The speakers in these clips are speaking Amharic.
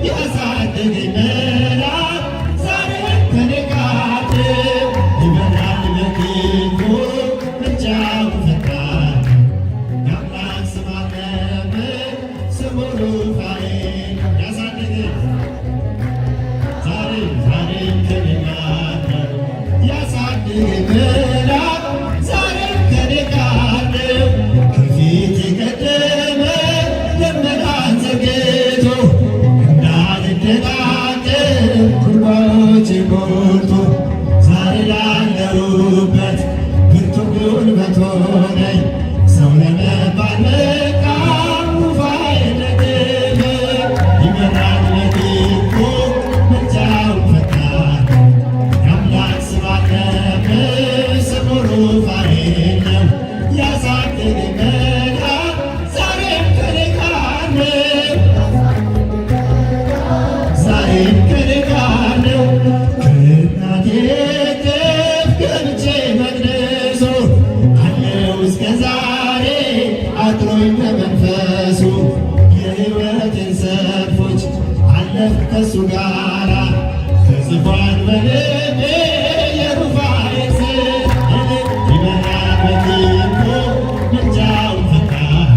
ያሳደገኝ መልአክ ዛሬም ከኔ ጋር ነው። ይበራል በክንፉ ምልጃው ፈጣን የአምላክ ስም አለበት ስሙ ሩፋኤል ያሳደገኝ ዛሬም ከኔ ጋር ነው። ያሳደገኝ መልአክ ዛሬም ከኔ ጋር ነው። ከፊት የቀደመ ደመናን ዘርግቶ እንዳልደናቀፍ ጉልበቶቼን ሞልቶ ዛሬ ላለሁበት ብርቱ ጉልበት ሆነኝ። ሰው ለመባል በቃሁ ሩፋኤል ደግሞኝ ይመራል በክንፉ ምልጃው ፈጣን የአምላክ ስም አለበት ስሙ ሩፋኤል ነው። ያሳደገኝ መልአክ ዛሬም ከኔ ጋር ነው። ዛሬም ከኔ ጋር ነው። ከእናቴ እቅፍ ገብቼ መቅደሱ አለው እስከ ዛሬ አድሮኝ በመንፈሱ የሕይወትን ሰልፎች አለፍኩ ከሱ ጋራ ተጽፏል በልቤ የሩፋኤል ስም ይበራል በክንፉ ምልጃው ፈጣን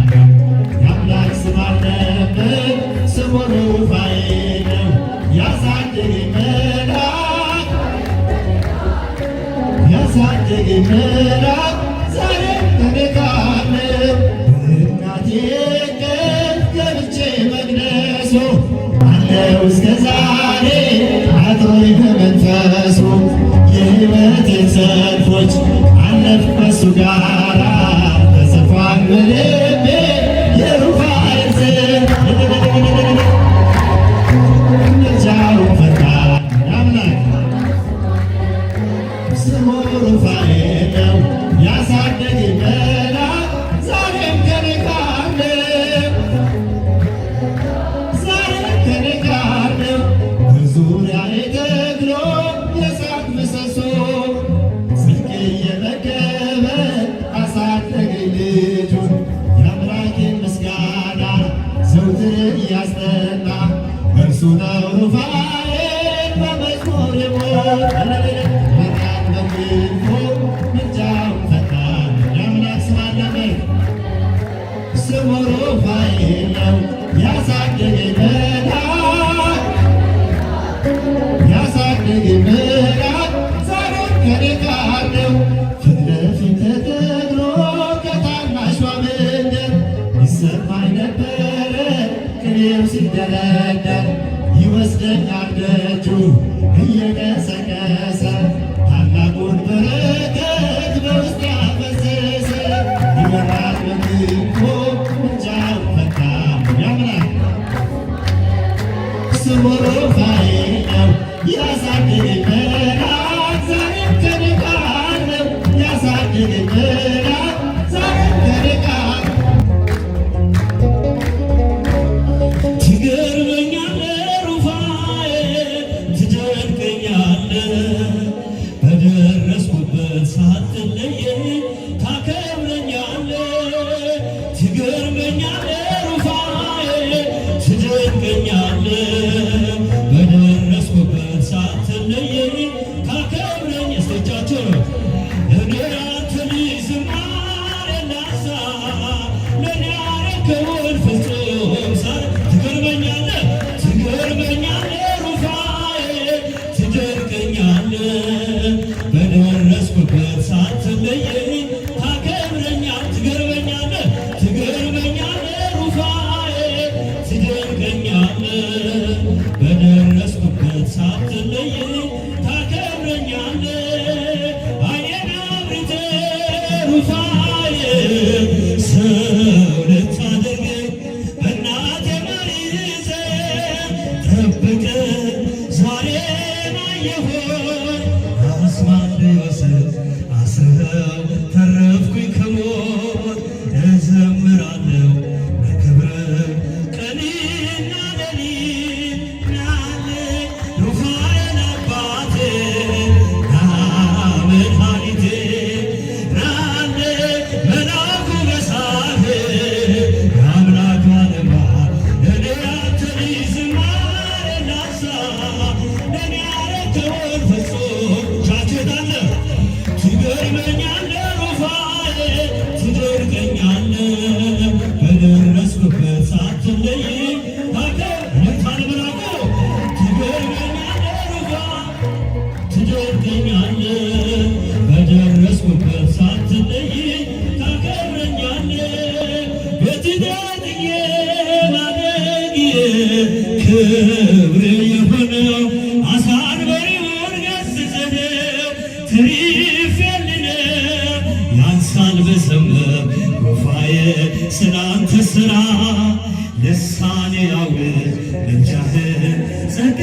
የአምላክ ስም አለበት ስሙ ሩፋኤል ነው። ያሳደገኝ መልአክ ዛሬም ከኔ ጋር ነው። በእናቴ እቅፍ ገብቼ መቅደሱ አለው እስከ ዛሬ አድሮኝ በመንፈሱ የሕይወቴን ሰልፎች አለፍኩ ከሱ ጋራ ተጽፏል በልቤ የሩፋኤል ስም ምልጃው ፈጣን የአምላክ ስሙ ሩፋኤል ነው። ያሳደገኝ መልአክ ዛሬም ከኔ ጋር ነው። ዛሬም ከኔ ጋር ነው። በዙሪያዬ ተክሎ የእሳት ምሰሶ ጽድቅ እየመገበ አሳደገኝ ልጁን የአምላኬን ምስጋና ዘውትር እያስጠና እርሱ ነው ሩፋኤል በመዝሙር ይበራል በክንፉ ምልጃው ፈጣን የአምላክ ስም አለበት ስሙ ሩፋኤል ነው። ያሳደገኝ መልአክ ዛሬም ከኔ ጋር ነው። ፊት ለፊት ተተክሎ ከታናሿ መንደር ይሰማኝ ነበረ ቅኔው ሲደረደር ይወስደኛል ደጁ እየቀሰቀሰ ታላቁን በረከት በውስጤ ያፈሰሰ ይበራል በክንፉ ምልጃው ፈጣን የአምላክ ስሙ ሩፋኤል ነው። ያሳደገኝ መልአክ ዛሬም ከኔ ጋር ነው። ያሳደገኝ መልአክ ዛሬም ከኔ ጋር ትገርመኛለህ ሩፋኤል ትደንቀኛለህ በደረስኩበት ሳትለየኝ ታከብረኛለህ። ትገርመኛለህ ሩፋኤል ትደንቀኛለህ በደረስኩበት ሳትለየኝ ታከብረኝ። እስቶቻቸው እኔ አንተ ልጅ ዝማሬ ላንሳ ለእኔ ያረከውን ፍጹም ሳር ትገርመኛለህ ሩፋኤል ትደንቀኛለህ በደረስኩበት ሳትለየኝ ታከብረኛል። ትገርመኛለህ ሩፋኤል ትደንቀኛለህ በደረስኩበት ሳትለየኝ ታከብረኛለህ። ዓይኔን አብርተህ ሩፋኤል ሰው ልታደርገኝ በእናቴ ማኅፀን ጠብቀህ ዛሬን አየሁኝ አስማንዶስ አስረው ተረፍኩኝ ከሞት እዘምራለሁ ለክብርህ ቀንና ሌሊት ናለ ሩፋኤል አባቴ ና መድኃኒቴ ናለ መልአኩ በሳፌ የአምላክ ባለሟል እኔ ያንተ ልጅ ዝማሬ ለኔ ያረከውን ፍጹም ቻችታለህ ትገርመኛለህ ሩፋኤ ትደርቀኛለህ በደረስኩበት ሳትለየኝ ልታን ብላቆ ትገርመኛለህ ሩፋኤ ትደርቀኛለህ በደረስኩበት ሳትለየኝ ታከብረኛለህ በትዳርዬ ማደግዬ ክብር የሆነው አሳን በሪውን ገስጸው ትሪፌልነው ያንሳል በሰንበት ሩፋኤ ስላንተ ስራ ልሳኔ ያውር ምልጃህን ጸጋ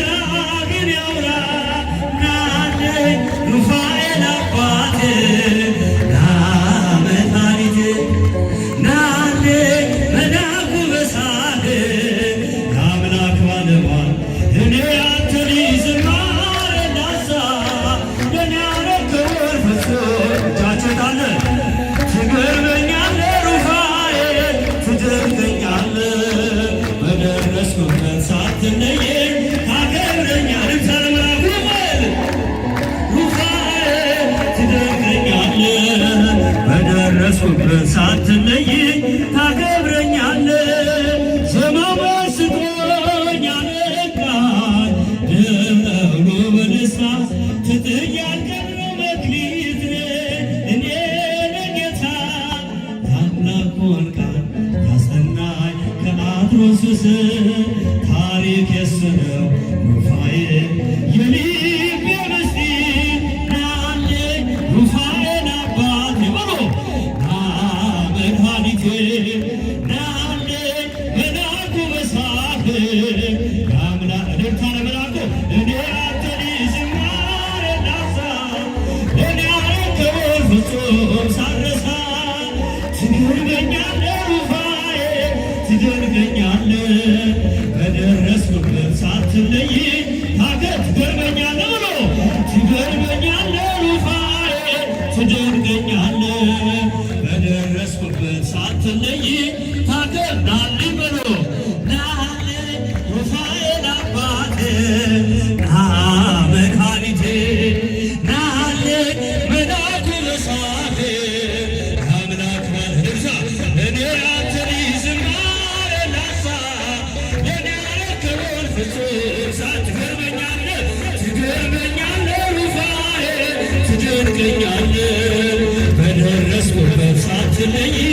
ግን ያውራ ናለኝ ሩፋኤል አባቴ ናመድኃኒቴ ናለኝ መላኩ በሳል ለአምላክ ባለሟል እኔ አንተ ልጅ ዝማሬ ላንሳ ለኔ ያረከውን ፍጹም ቻችታለህ ትገርመኛለህ ሩፋኤ ትደንቀኛለህ በደረስኩበት ሳትለየኝ ታከብረኛለህ ሩፋኤ ትደንቀኛለህ በደረስኩበት ሳትለየኝ ታከብረኛለህ ዘመን ስቶኝ አነቃኝ ደውሎ በደስታ ትጥያለህ መክሊት እኔ ለጌታ የአምላኩን ቃል ያስጠናኝ ከአትሮስስ ታሪክ የሱ ነው ሩፋኤ የልቤ ምስጢር ናለኝ ሩፋኤል አባቴ በሎ መድኃኒቴ ናለኝ መላኩ በሳት የአምላክ እልልታ ለመላኩ እኔ አንተ ልጅ ዝማሬ ላንሳ ለኔ ያረከውን ፍጹም ሳልረሳ ትገርመኛለህ ሩፋኤ ትደንቀኛለህ በደረስኩበት ሳትለየኝ ትገርመኛለህ ብሎ ትገርመኛለህ ሩፋኤ ትደንቀኛለህ በደረስኩበት ሳትለየኝ ታከብራለህ ብሎ ናለኝ ሩፋኤል አባቴ መድኃኒቴ ናለኝ መላኩ በሳት አምላክ ባልደርሳ እኔ አንተ ልጅ ዝማሬ ላንሳ ለኔ ያረከውን ፍጹም ሳትገርመኛለህ ትገርመኛለህ ሩፋኤ ትደንቀኛለህ በደረስኩበት ሳትለየኝ